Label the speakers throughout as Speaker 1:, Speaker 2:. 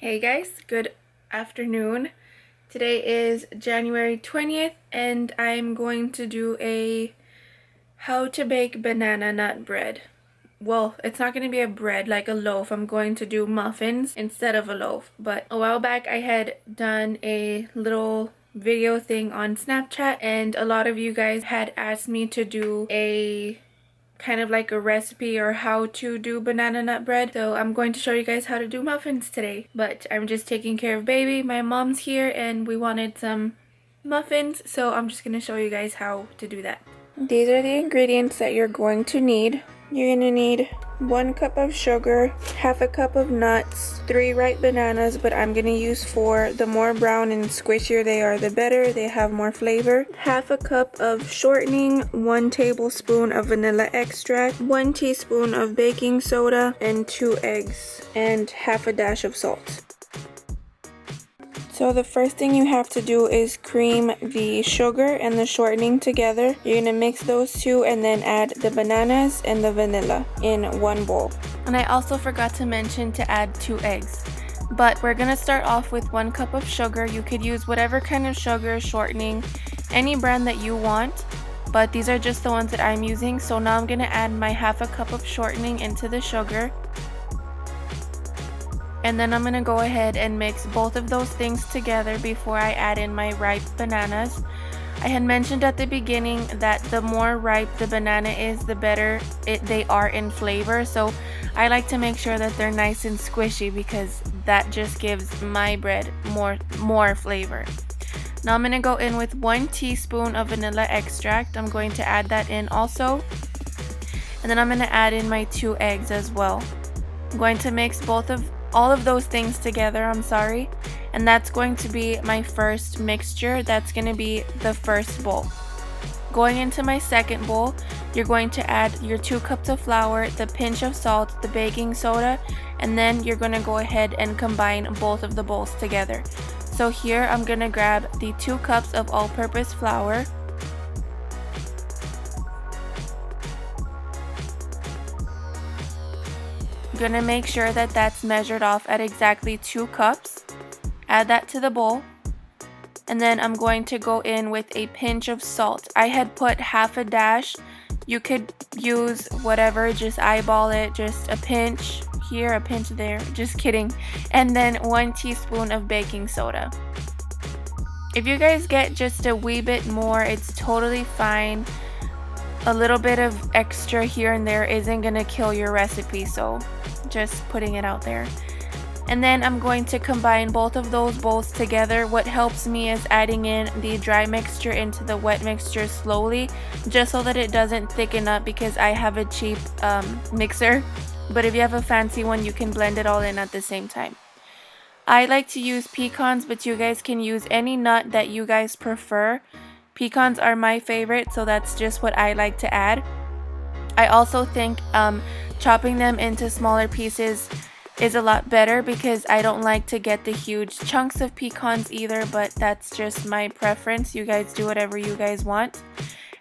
Speaker 1: Hey guys, good afternoon. Today is January 20th and I'm going to do a how to bake banana nut bread. Well, it's not going to be a bread like a loaf. I'm going to do muffins instead of a loaf. But a while back I had done a little video thing on Snapchat and a lot of you guys had asked me to do a kind of like a recipe or how to do banana nut bread. So I'm going to show you guys how to do muffins today. But I'm just taking care of baby. My mom's here and we wanted some muffins, so I'm just going to show you guys how to do that. These are the ingredients that you're going to need. You're going to need 1 cup of sugar, half a cup of nuts, 3 ripe bananas, but I'm going to use 4. The more brown and squishier they are, the better. They have more flavor. Half a cup of shortening, 1 tablespoon of vanilla extract, 1 teaspoon of baking soda, and 2 eggs, and half a dash of salt. So the first thing you have to do is cream the sugar and the shortening together. You're going to mix those two and then add the bananas and the vanilla in one bowl. And I also forgot to mention to add 2 eggs. But we're going to start off with 1 cup of sugar. You could use whatever kind of sugar, shortening, any brand that you want. But these are just the ones that I'm using. So now I'm going to add my half a cup of shortening into the sugar. And then I'm going to go ahead and mix both of those things together before I add in my ripe bananas. I had mentioned at the beginning that the more ripe the banana is, the better they are in flavor. So I like to make sure that they're nice and squishy because that just gives my bread more flavor. Now I'm going to go in with 1 teaspoon of vanilla extract. I'm going to add that in also. And then I'm going to add in my 2 eggs as well. I'm going to mix all of those things together, and that's going to be my first mixture. That's going to be the first bowl. Going into my second bowl, you're going to add your 2 cups of flour, the pinch of salt, the baking soda, and then you're going to go ahead and combine both of the bowls together. So here I'm going to grab the 2 cups of all-purpose flour. Going to make sure that that's measured off at exactly 2 cups. Add that to the bowl. And then I'm going to go in with a pinch of salt. I had put half a dash. You could use whatever, just eyeball it, just a pinch here, a pinch there, just kidding. And then 1 teaspoon of baking soda. If you guys get just a wee bit more, it's totally fine. A little bit of extra here and there isn't gonna kill your recipe, so just putting it out there. And then I'm going to combine both of those bowls together. What helps me is adding in the dry mixture into the wet mixture slowly, just so that it doesn't thicken up, because I have a cheap mixer, but if you have a fancy one you can blend it all in at the same time. I like to use pecans, but you guys can use any nut that you guys prefer. Pecans are my favorite, so that's just what I like to add. I also think chopping them into smaller pieces is a lot better because I don't like to get the huge chunks of pecans either, but that's just my preference. You guys do whatever you guys want.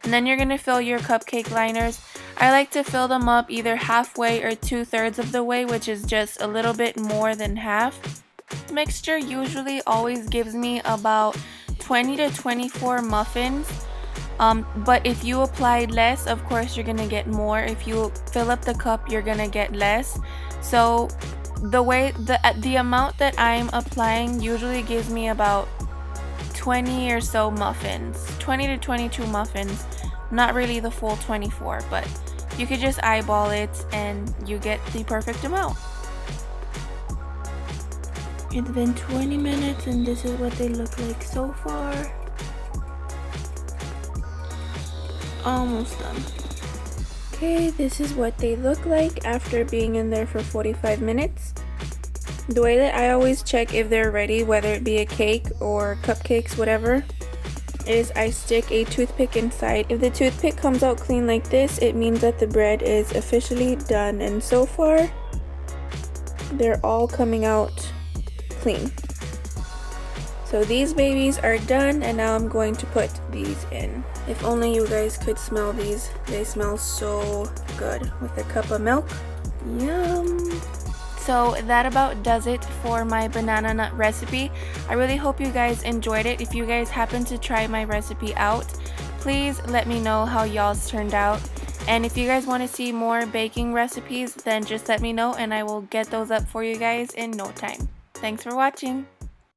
Speaker 1: And then you're going to fill your cupcake liners. I like to fill them up either halfway or 2/3 of the way, which is just a little bit more than half. Mixture usually always gives me about 20 to 24 muffins. But if you apply less, of course you're gonna get more. If you fill up the cup, you're gonna get less. So the amount that I'm applying usually gives me about 20 or so muffins, 20 to 22 muffins, not really the full 24, but you could just eyeball it and you get the perfect amount. It's been 20 minutes and this is what they look like so far. Almost done. Okay, this is what they look like after being in there for 45 minutes. The way that I always check if they're ready, whether it be a cake or cupcakes, whatever, is I stick a toothpick inside. If the toothpick comes out clean like this, it means that the bread is officially done, and so far they're all coming out clean. So these babies are done, and now I'm going to put these in. If only you guys could smell these. They smell so good with a cup of milk. Yum! So that about does it for my banana nut recipe. I really hope you guys enjoyed it. If you guys happen to try my recipe out, please let me know how y'all's turned out. And if you guys want to see more baking recipes, then just let me know and I will get those up for you guys in no time. Thanks for watching.